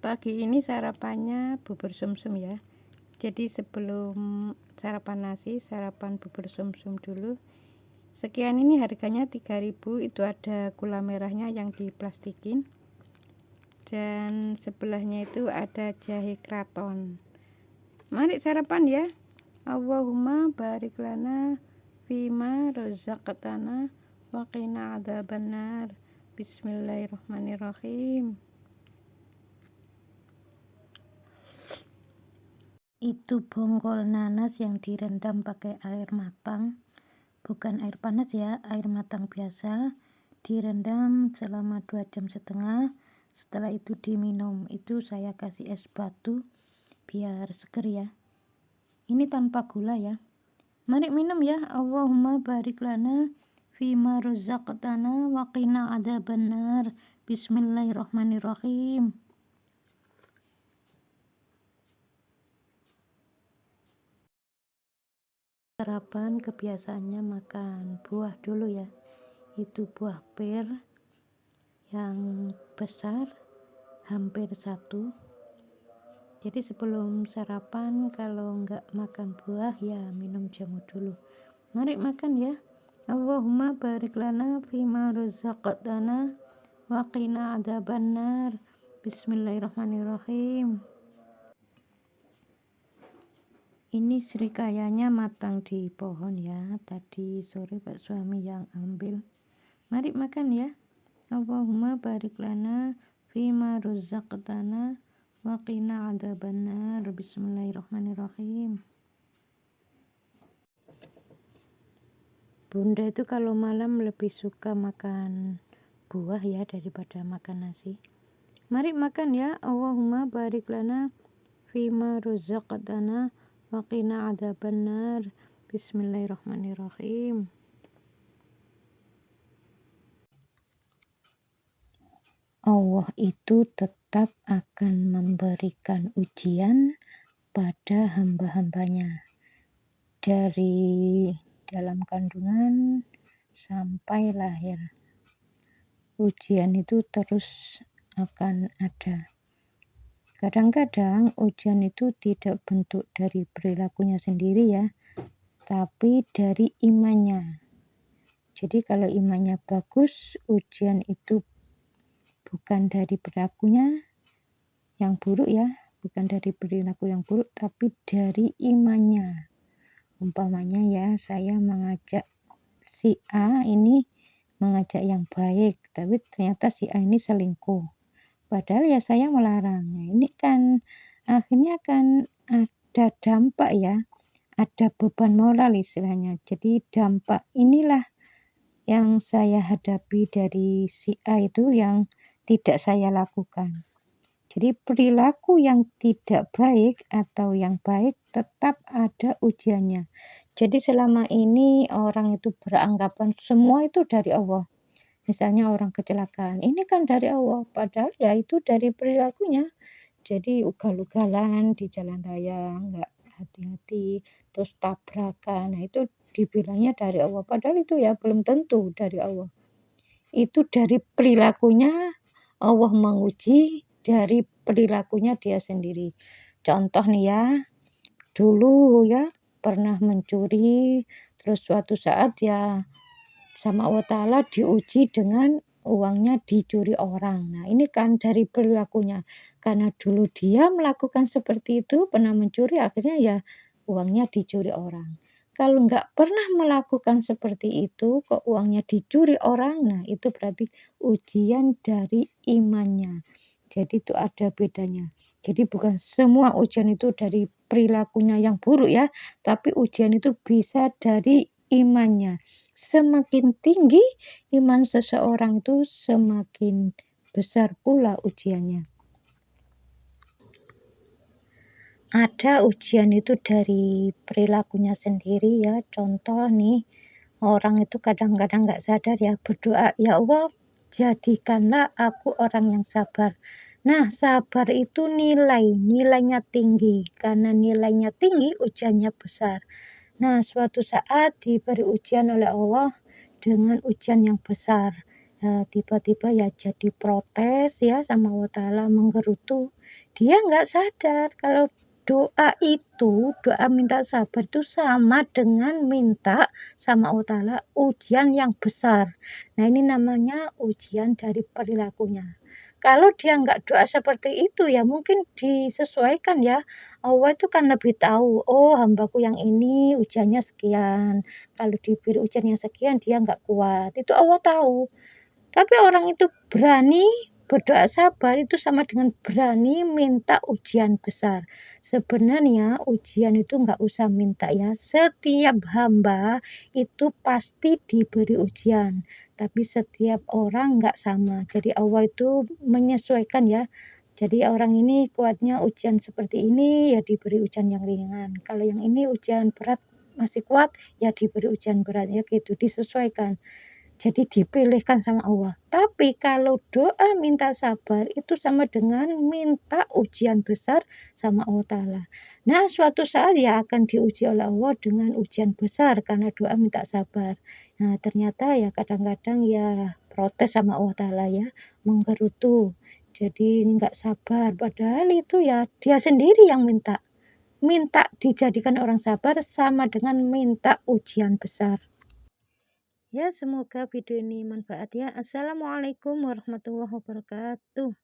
Pagi ini sarapannya bubur sumsum ya. Jadi sebelum sarapan nasi, sarapan bubur sumsum dulu. Sekian ini harganya 3.000, itu ada gula merahnya yang diplastikin. Dan sebelahnya itu ada jahe kraton. Mari sarapan ya. Allahumma barik lana fima rozaqtana wa qina adzabannar. Bismillahirrahmanirrahim. Itu bongkol nanas yang direndam pakai air matang, bukan air panas ya, air matang biasa, direndam selama 2,5 jam. Setelah itu diminum. Itu saya kasih es batu biar seger ya. Ini tanpa gula ya. Mari minum ya. Allahumma barik lana fima rozaqtana wa qina adzabannar. Bismillahirrahmanirrahim. Sarapan kebiasaannya makan buah dulu ya. Itu buah pir yang besar, hampir 1. Jadi sebelum sarapan kalau nggak makan buah ya minum jamu dulu. Mari makan ya. Allahumma barik lana fima rozaqtana wa qina adzabannar. Bismillahirrahmanirrahim. Ini srikayanya matang di pohon ya. Tadi sore Pak suami yang ambil. Mari makan ya. Allahumma barik lana fima rozaqtana wa qina adzabannar. Bismillahirrahmanirrahim. Bunda itu kalau malam lebih suka makan buah ya daripada makan nasi. Mari makan ya. Allahumma barik lana fima rozaqtana wa qina adzabannar. Bismillahirrahmanirrahim. Allah itu tetap akan memberikan ujian pada hamba-hambanya dari dalam kandungan sampai lahir. Ujian itu terus akan ada. Kadang-kadang ujian itu tidak bentuk dari perilakunya sendiri ya, tapi dari imannya. Jadi kalau imannya bagus, ujian itu bukan dari perilakunya yang buruk ya, bukan dari perilaku yang buruk, tapi dari imannya. Umpamanya ya, saya mengajak si A ini mengajak yang baik, tapi ternyata si A ini selingkuh. Padahal ya saya melarang. Nah, ini kan akhirnya kan ada dampak ya, ada beban moral istilahnya. Jadi dampak inilah yang saya hadapi dari si A itu yang tidak saya lakukan. Jadi perilaku yang tidak baik atau yang baik tetap ada ujiannya. Jadi selama ini orang itu beranggapan semua itu dari Allah. Misalnya orang kecelakaan, ini kan dari Allah. Padahal ya itu dari perilakunya. Jadi ugal-ugalan di jalan raya, nggak hati-hati, terus tabrakan. Nah itu dibilangnya dari Allah. Padahal itu ya belum tentu dari Allah. Itu dari perilakunya Allah menguji, dari perilakunya dia sendiri. Contoh nih ya, dulu ya pernah mencuri, terus suatu saat ya sama Allah Ta'ala diuji dengan uangnya dicuri orang. Nah ini kan dari perilakunya, karena dulu dia melakukan seperti itu, pernah mencuri, akhirnya ya uangnya dicuri orang. Kalau nggak pernah melakukan seperti itu, kok uangnya dicuri orang, nah itu berarti ujian dari imannya. Jadi itu ada bedanya. Jadi bukan semua ujian itu dari perilakunya yang buruk ya, tapi ujian itu bisa dari imannya. Semakin tinggi iman seseorang itu, semakin besar pula ujiannya. Ada ujian itu dari perilakunya sendiri ya. Contoh nih, orang itu kadang-kadang nggak sadar ya berdoa, ya Allah jadikanlah aku orang yang sabar. Nah sabar itu nilainya tinggi. Karena nilainya tinggi ujiannya besar. Nah suatu saat diberi ujian oleh Allah dengan ujian yang besar. tiba-tiba ya jadi protes ya sama Allah Ta'ala, menggerutu. Dia nggak sadar kalau doa minta sabar itu sama dengan minta sama Allah Ta'ala ujian yang besar. Nah, ini namanya ujian dari perilakunya. Kalau dia nggak doa seperti itu ya mungkin disesuaikan ya. Allah itu kan lebih tahu, oh hambaku yang ini ujiannya sekian, kalau diberi ujian yang sekian dia nggak kuat, itu Allah tahu. Tapi orang itu berani berdoa sabar itu sama dengan berani minta ujian besar. Sebenarnya ujian itu nggak usah minta ya, setiap hamba itu pasti diberi ujian, tapi setiap orang nggak sama. Jadi Allah itu menyesuaikan ya. Jadi orang ini kuatnya ujian seperti ini ya diberi ujian yang ringan. Kalau yang ini ujian berat masih kuat ya diberi ujian berat ya gitu, disesuaikan. Jadi dipilihkan sama Allah. Tapi kalau doa minta sabar itu sama dengan minta ujian besar sama Allah Ta'ala. Nah, suatu saat ya akan diuji oleh Allah dengan ujian besar karena doa minta sabar. Nah, ternyata ya kadang-kadang ya protes sama Allah Ta'ala ya, menggerutu. Jadi nggak sabar, padahal itu ya dia sendiri yang minta. Minta dijadikan orang sabar sama dengan minta ujian besar. Ya, semoga video ini manfaat ya. Assalamualaikum warahmatullahi wabarakatuh.